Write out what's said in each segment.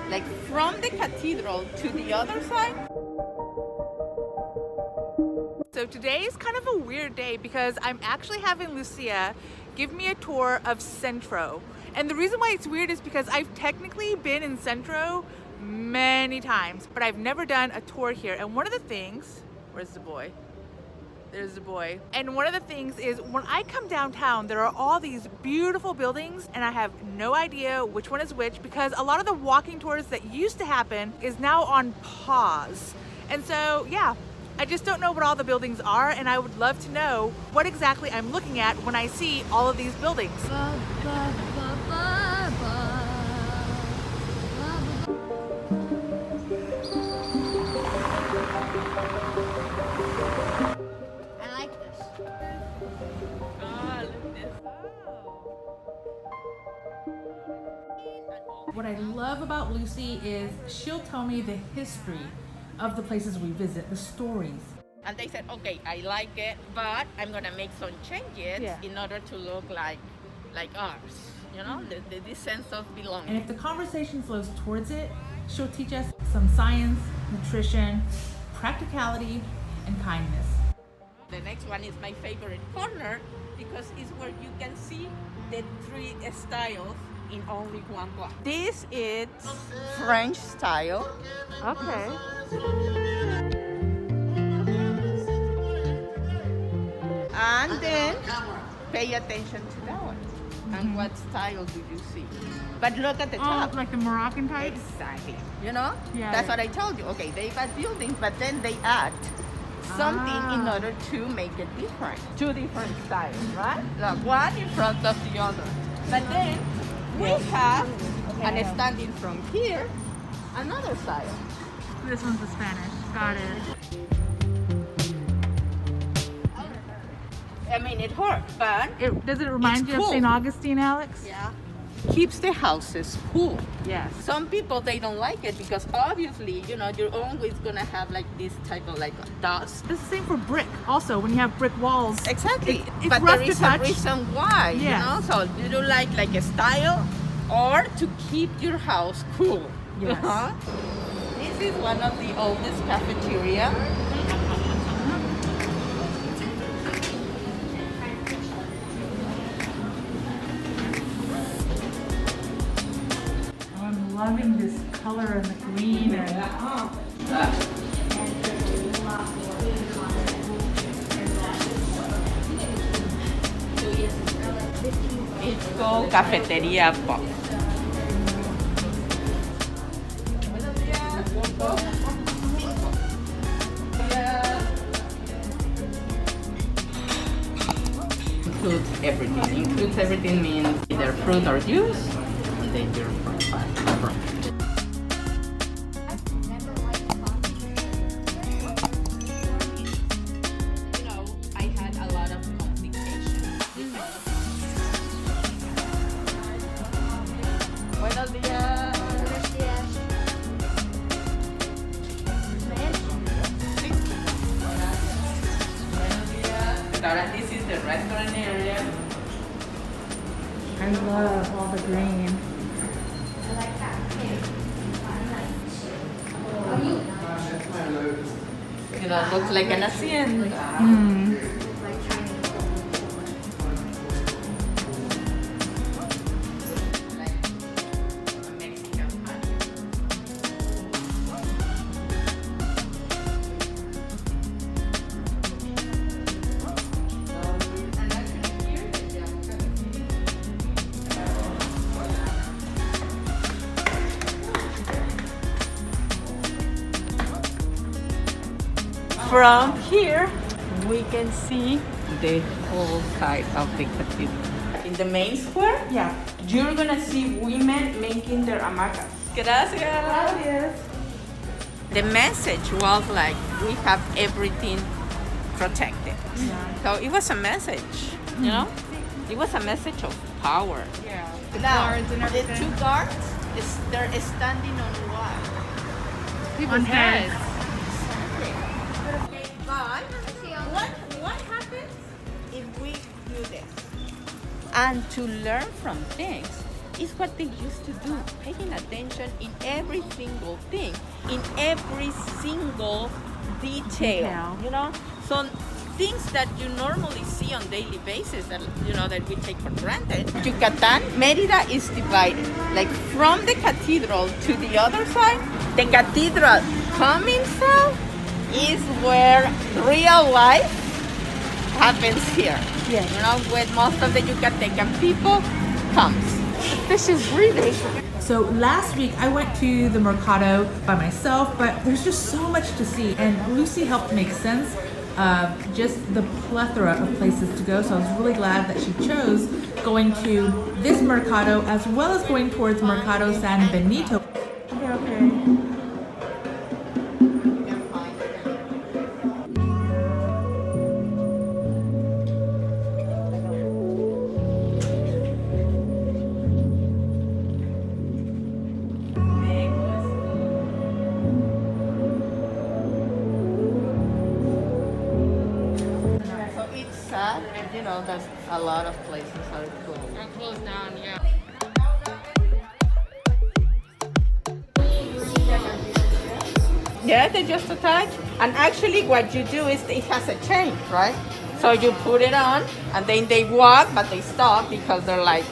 like from the cathedral to the other side. So today is kind of a weird day because I'm actually having Lucia give me a tour of Centro. And the reason why it's weird is because I've technically been in Centro many times, but I've never done a tour here. And one of the things, where's the boy? There's the boy. And one of the things is when I come downtown, there are all these beautiful buildings and I have no idea which one is which because a lot of the walking tours that used to happen is now on pause. And so, yeah, I just don't know what all the buildings are, and I would love to know what exactly I'm looking at when I see all of these buildings. I like this. Ah, look at this. What I love about Lucy is she'll tell me the history of the places we visit, the stories. And they said, okay, I like it, but I'm gonna make some changes in order to look like ours. You know, this sense of belonging. And if the conversation flows towards it, she'll teach us some science, nutrition, practicality, and kindness. The next one is my favorite corner because it's where you can see the three styles in only one block. This is French style. Okay. And then pay attention to that one. And what style do you see? But look at the top. Like the Moroccan type? Exactly. You know? Yeah. That's what I told you. Okay, they got buildings, but then they add something in order to make it different. Two different styles, right? Look, one in front of the other. But then we have, and standing from here, another style. This one's the Spanish. Got it. I mean, it hurts, but Does it remind It's you cool. of St. Augustine, Alex? yeah, keeps the houses cool. Yes. Some people, they don't like it because obviously, you know, you're always gonna have like this type of like dust. It's the same for brick. Also, when you have brick walls. Exactly. It's But rough there to is touch. a reason why, Yes. you know? So you do like a style or to keep your house cool. Yes. This is one of the oldest cafeteria. I'm loving this color and the green. It's called Cafeteria Pop. Includes everything. Includes everything means either fruit or juice, and then your breakfast. You know, I had a lot of complications. Buenos días. Ahora, this is the restaurant area. I love all the green. You know, it looks like an hacienda. Like a Mexican patio. And actually here, from here, we can see the whole side of the cathedral. In the main square, Yeah. you're gonna see women making their hamacas. Gracias. The message was like, we have everything protected. So it was a message, you know? It was a message of power. Yeah. Now, guards and the everything. two guards, they're standing on what? People's heads. But what happens if we do this? And to learn from things, is what they used to do, paying attention in every single thing, in every single detail. You know, so things that you normally see on daily basis that that we take for granted. Yucatan, Mérida is divided. Like from the cathedral to the other side, the cathedral coming south is where real life happens here. Yes. You know, where most of the Yucatecan people comes. The fish is breathing. So last week I went to the Mercado by myself, but there's just so much to see, and Lucy helped make sense of just the plethora of places to go. So I was really glad that she chose going to this Mercado as well as going towards Mercado San Benito. Okay. You know, there's a lot of places are closed. Are closed down, yeah. Yeah, they just attach. And actually what you do is it has a chain, right? So you put it on and then they walk, but they stop because they're like...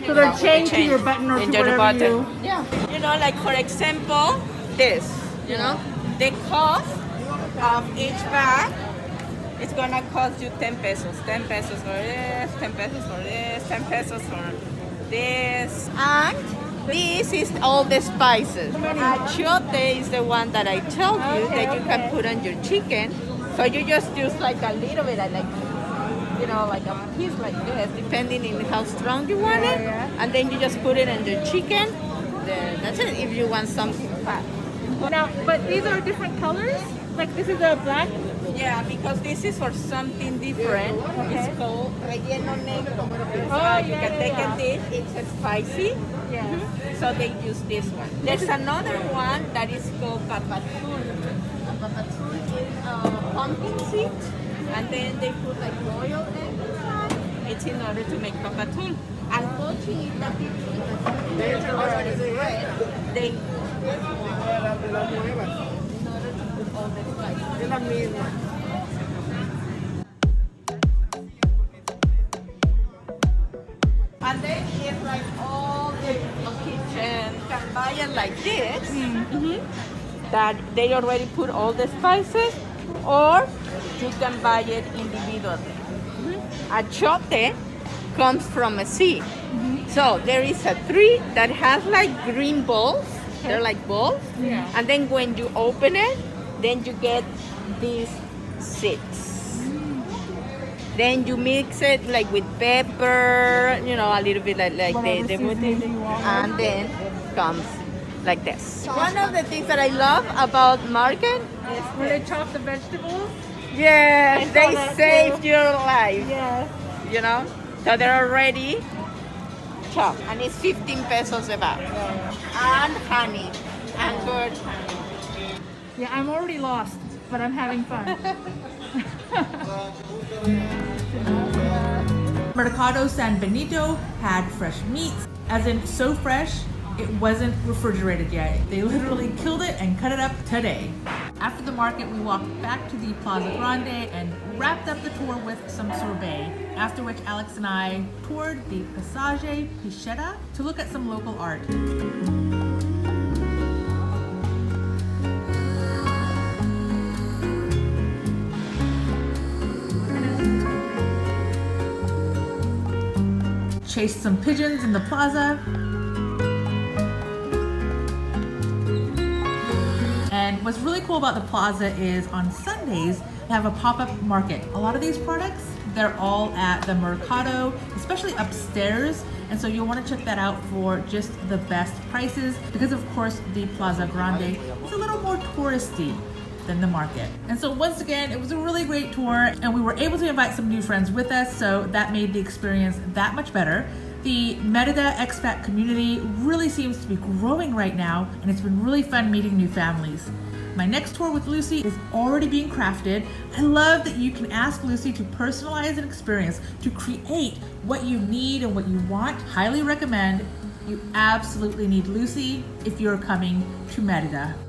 So they're chained to your button or to whatever you... Yeah. You know, like for example, this, you know, the cost of each bag, it's gonna cost you 10 pesos. 10 pesos for this, 10 pesos for this, 10 pesos for this. And this is all the spices. Achiote is the one that I told you that you can put on your chicken. So you just use like a little bit, like, you know, like a piece like this, depending on how strong you want it. And then you just put it on your chicken. Then that's it, if you want something fat. Now, but these are different colors? Like this is a black? Yeah, because this is for something different. Okay. It's called relleno negro. Oh, You can take a dish, it's spicy. Yeah. So they use this one. There's another one that is called papatul. Papatul is pumpkin seed, and then they put like royal egg inside. It's in order to make papatul. And cochinita pibil, they use this one in order to put all the spices. And then it's like all the kitchen can buy it like this. That they already put all the spices, or you can buy it individually. Achiote comes from a seed. So there is a tree that has like green balls. They're like balls. Yeah. And then when you open it, then you get these seeds. Then you mix it like with pepper, you know, a little bit like the and then comes like this. One of the things that I love about market is Where they chop the vegetables? yes, they that saved your life. Yes. You know, so they're already chopped, and it's 15 pesos a bag. And honey, and good honey. Yeah, I'm already lost, but I'm having fun. Mercado San Benito had fresh meats, as in so fresh, it wasn't refrigerated yet. They literally killed it and cut it up today. After the market, we walked back to the Plaza Grande and wrapped up the tour with some sorbet, after which Alex and I toured the Passage Pichetta to look at some local art. Chased some pigeons in the plaza. And what's really cool about the plaza is on Sundays, they have a pop-up market. A lot of these products, they're all at the Mercado, especially upstairs. And so you'll want to check that out for just the best prices, because of course the Plaza Grande is a little more touristy than the market. And so once again, it was a really great tour, and we were able to invite some new friends with us, so that made the experience that much better. The Mérida expat community really seems to be growing right now, and it's been really fun meeting new families. My next tour with Lucy is already being crafted. I love that you can ask Lucy to personalize an experience, to create what you need and what you want. Highly recommend. You absolutely need Lucy if you're coming to Mérida.